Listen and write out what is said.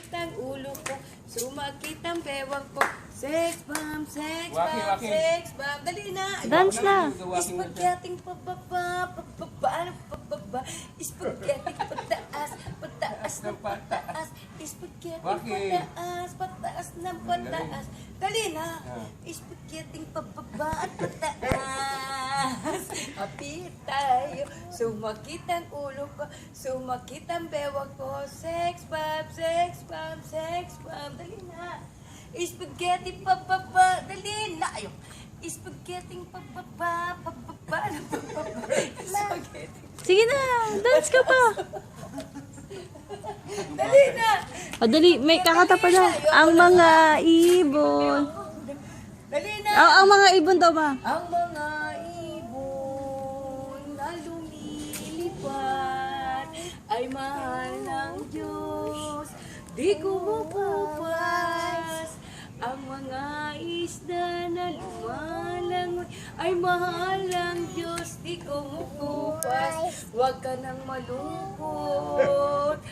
sumakit ang ulo ko, sumakit ang bewang ko. Sex bomb, sex bomb, sex bomb. Dali na. Dance na. Spaghetti pababa, pababa, pababa. Spaghetti pataas, pataas ng pataas. Spaghetti pataas, pataas ng pataas. Dali na. Spaghetti pababa at pataas. Happy tayo. Sumakit ang ulo ko, sumakit ang bewang ko. Sex bomb, sex bomb, sex bomb. Dali na. Spaghetti pababa, dali na. Ayun. Spaghetti pababa, pababa, pababa. Spaghetti. Sige na, dance ka pa. Dali na. O dali, may kakata pa daw. Ang mga ibon. Dali na. Ang mga ibon daw ba? Ang mga ibon na lumilipad ay mahal ng Diyos. Di kumukupas. Ang mga isda na lumalangoy ay mahal ng Diyos. Di kumukupas. Huwag ka nang malungkot.